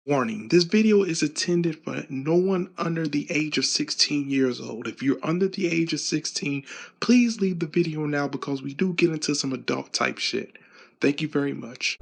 Warning, this video is intended for no one under the age of 16 years old. If you're under the age of 16, please leave the video now because we do get into some adult type shit. Thank you very much.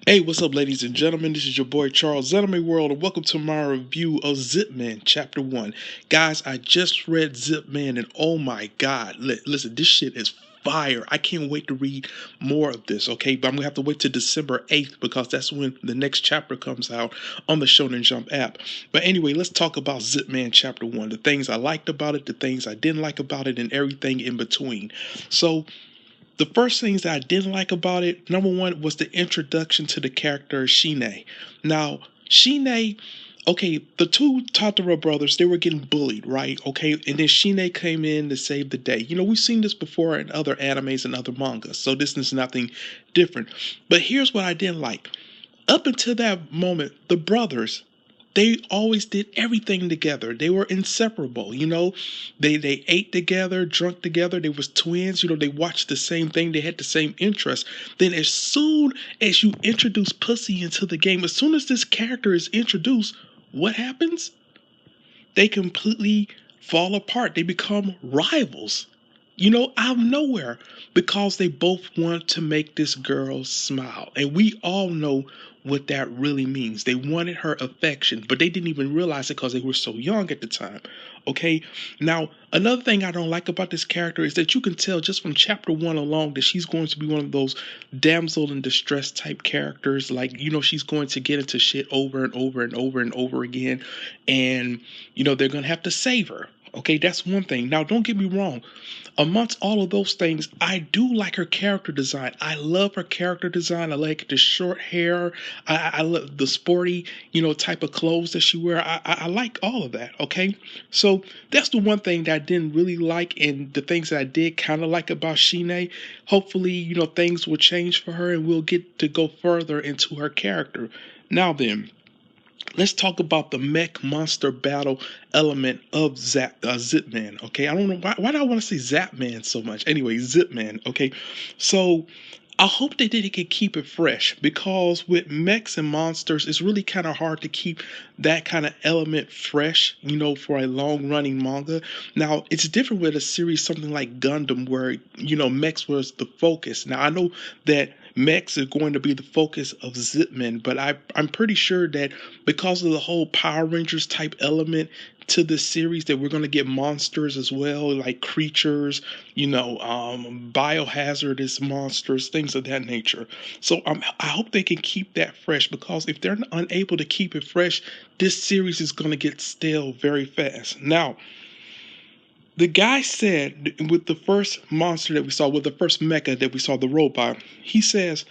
Hey, what's up, ladies and gentlemen? This is your boy CharlesISanimeWorld, and welcome to my review of ZIPMAN Chapter 1. Guys, I just read ZIPMAN, and oh my god, listen, this shit is fire. I can't wait to read more of this, okay? But I'm going to have to wait till December 8th because that's when the next chapter comes out on the Shonen Jump app. But anyway, let's talk about ZIPMAN Chapter 1, the things I liked about it, the things I didn't like about it, and everything in between. So, the first things that I didn't like about it, number one, was the introduction to the character Shine. Now, Shine, okay, the two Totoro brothers, they were getting bullied, right? Okay, and then Shine came in to save the day. You know, we've seen this before in other animes and other mangas, so this is nothing different. But here's what I didn't like. Up until that moment, the brothers, they always did everything together. They were inseparable, you know. They ate together, drunk together. They was twins, you know. They watched the same thing. They had the same interests. Then as soon as you introduce pussy into the game, as soon as this character is introduced, what happens? They completely fall apart. They become rivals, you know, out of nowhere, because they both want to make this girl smile. And we all know what that really means. They wanted her affection, but they didn't even realize it because they were so young at the time. Okay, now another thing I don't like about this character is that you can tell just from chapter 1 alone that she's going to be one of those damsel in distress type characters. Like, you know, she's going to get into shit over and over and over and over again, and you know, they're going to have to save her. Okay, that's one thing. Now, don't get me wrong. Amongst all of those things, I do like her character design. I love her character design. I like the short hair. I love the sporty, you know, type of clothes that she wear. I like all of that, okay? So that's the one thing that I didn't really like, and the things that I did kind of like about Shine. Hopefully, you know, things will change for her and we'll get to go further into her character. Now then, let's talk about the mech monster battle element of ZIPMAN, okay? I don't know, why do I want to say ZAPMAN so much? Anyway, ZIPMAN, okay? So, I hope they can keep it fresh, because with mechs and monsters, it's really kind of hard to keep that kind of element fresh, you know, for a long-running manga. Now, it's different with a series, something like Gundam, where, you know, mechs was the focus. Now, I know that mechs are going to be the focus of ZIPMAN, but I'm pretty sure that because of the whole Power Rangers type element to this series, that we're going to get monsters as well, like creatures, you know, biohazardous monsters, things of that nature. So I hope they can keep that fresh, because if they're unable to keep it fresh, this series is going to get stale very fast. Now, the guy said with the first monster that we saw, with the first mecha that we saw, the robot, he says,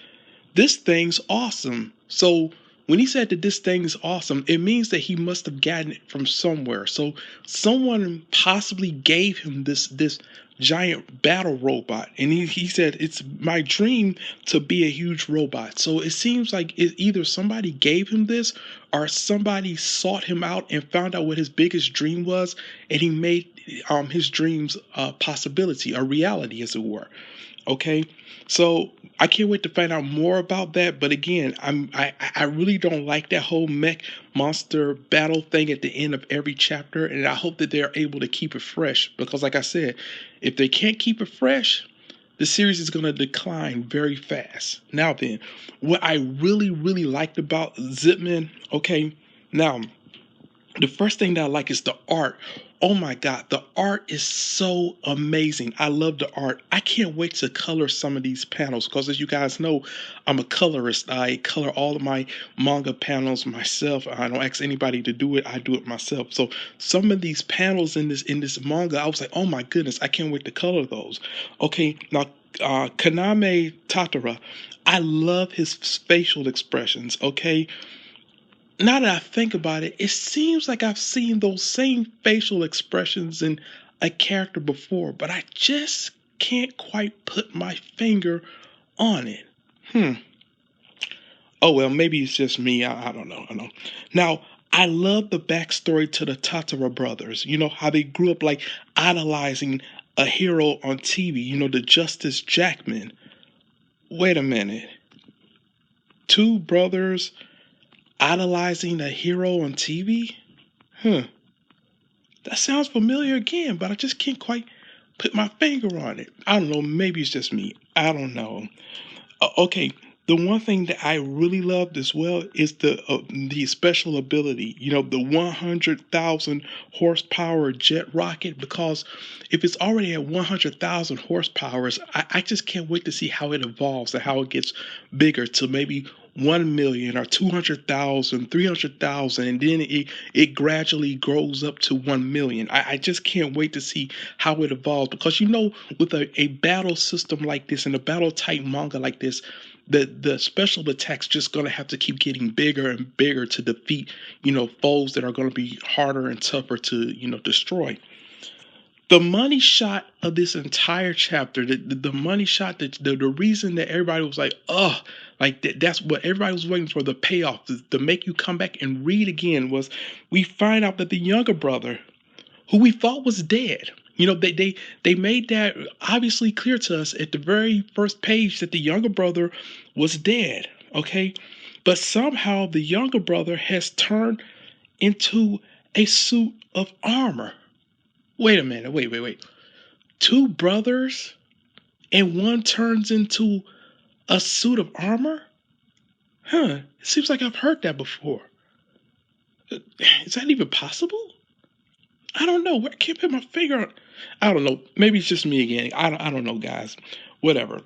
"This thing's awesome." So when he said that this thing is awesome, it means that he must have gotten it from somewhere. So someone possibly gave him this giant battle robot. And he said, "It's my dream to be a huge robot." So it seems like either somebody gave him this, or somebody sought him out and found out what his biggest dream was, and he made his dreams a possibility, a reality, as it were. Okay, so I can't wait to find out more about that. But again, I really don't like that whole mech monster battle thing at the end of every chapter, and I hope that they're able to keep it fresh, because like I said, if they can't keep it fresh, the series is going to decline very fast. Now then, what I really liked about ZIPMAN, okay, now the first thing that I like is the art. Oh my god, the art is so amazing. I love the art. I can't wait to color some of these panels, because as you guys know, I'm a colorist. I color all of my manga panels myself. I don't ask anybody to do it. I do it myself. So some of these panels in this manga, I was like, oh my goodness, I can't wait to color those. Okay, now Kaname Tatara, I love his facial expressions, okay? Now that I think about it, it seems like I've seen those same facial expressions in a character before, but I just can't quite put my finger on it. Oh, well, maybe it's just me. I don't know. Now, I love the backstory to the Tatara brothers. You know, how they grew up like idolizing a hero on TV, you know, the Justice Jackman. Wait a minute. Two brothers idolizing a hero on TV? Huh. That sounds familiar again, but I just can't quite put my finger on it. I don't know. Maybe it's just me. I don't know. Okay, the one thing that I really loved as well is the special ability. You know, the 100,000 horsepower jet rocket. Because if it's already at 100,000 horsepower, I just can't wait to see how it evolves and how it gets bigger to maybe 1 million or 200,000, 300,000, and then it gradually grows up to 1 million. I just can't wait to see how it evolves, because, you know, with a battle system like this and a battle type manga like this, the special attacks just going to have to keep getting bigger and bigger to defeat, you know, foes that are going to be harder and tougher to, you know, destroy. The money shot of this entire chapter, the money shot, the reason that everybody was like, oh, like that's what everybody was waiting for, the payoff to make you come back and read again, was we find out that the younger brother, who we thought was dead, you know, they made that obviously clear to us at the very first page that the younger brother was dead, okay? But somehow the younger brother has turned into a suit of armor. Wait a minute, wait. Two brothers and one turns into a suit of armor? Huh, it seems like I've heard that before. Is that even possible? I don't know. I can't put my finger on. I don't know. Maybe it's just me again. I don't know, guys. Whatever.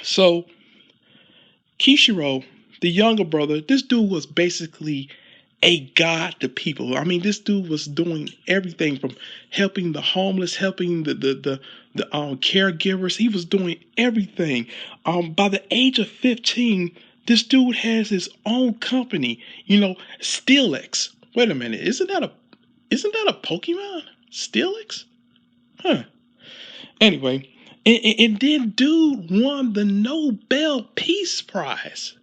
So, Kishiro, the younger brother, this dude was basically a god to people. I mean, this dude was doing everything from helping the homeless, helping the caregivers. He was doing everything. By the age of 15, this dude has his own company. You know, Steelix. Wait a minute, isn't that a Pokemon? Steelix? Huh. Anyway, and then dude won the Nobel Peace Prize.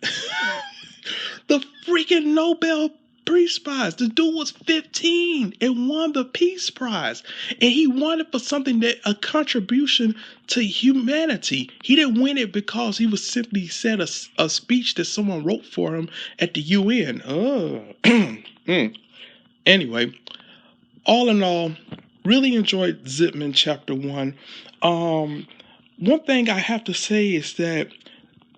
The freaking Nobel Peace Prize. The dude was 15 and won the Peace Prize. And he won it for something that a contribution to humanity. He didn't win it because he was simply said a speech that someone wrote for him at the UN. Anyway, all in all, really enjoyed ZIPMAN Chapter 1. One thing I have to say is that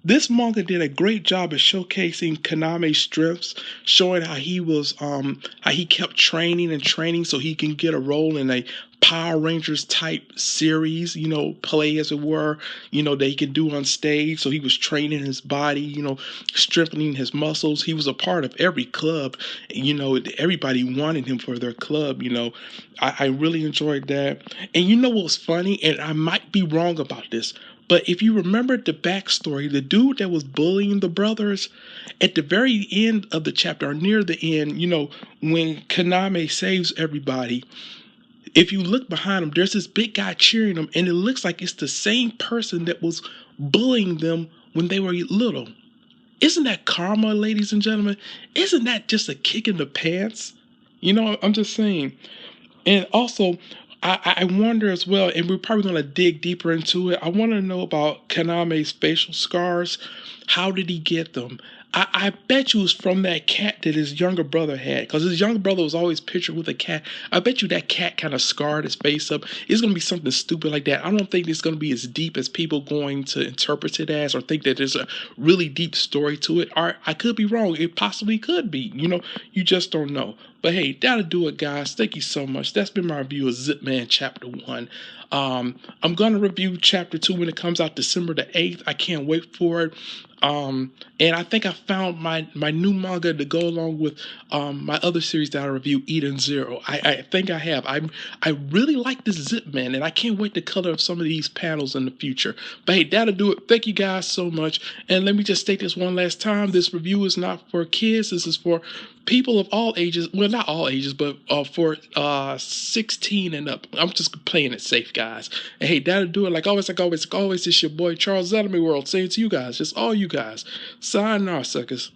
this manga did a great job of showcasing Kaname's strengths, showing how he was, how he kept training so he can get a role in a Power Rangers type series, you know, play as it were, you know, that he could do on stage. So he was training his body, you know, strengthening his muscles. He was a part of every club, you know, everybody wanted him for their club, you know. I really enjoyed that. And you know what's funny, and I might be wrong about this, but if you remember the backstory, the dude that was bullying the brothers, at the very end of the chapter, or near the end, you know, when Kaname saves everybody, if you look behind him, there's this big guy cheering him, and it looks like it's the same person that was bullying them when they were little. Isn't that karma, ladies and gentlemen? Isn't that just a kick in the pants? You know, I'm just saying. And also, I wonder as well, and we're probably going to dig deeper into it. I want to know about Kaname's facial scars. How did he get them? I bet you it's from that cat that his younger brother had, because his younger brother was always pictured with a cat. I bet you that cat kind of scarred his face up. It's going to be something stupid like that. I don't think it's going to be as deep as people going to interpret it as, or think that there's a really deep story to it. Or I could be wrong. It possibly could be. You know, you just don't know. But hey, that'll do it, guys. Thank you so much. That's been my review of ZIPMAN Chapter 1. I'm going to review Chapter 2 when it comes out December the 8th. I can't wait for it. And I think I found my new manga to go along with my other series that I review, Eden Zero. I think I have. I really like this ZIPMAN, and I can't wait to color some of these panels in the future. But hey, that'll do it. Thank you guys so much. And let me just state this one last time. This review is not for kids. This is for people of all ages. Well, not all ages, but for 16 and up. I'm just playing it safe, guys. And hey, that'll do it. Like always, it's your boy CharlesISanimeWorld saying to you guys, just all you guys, sayonara, suckers.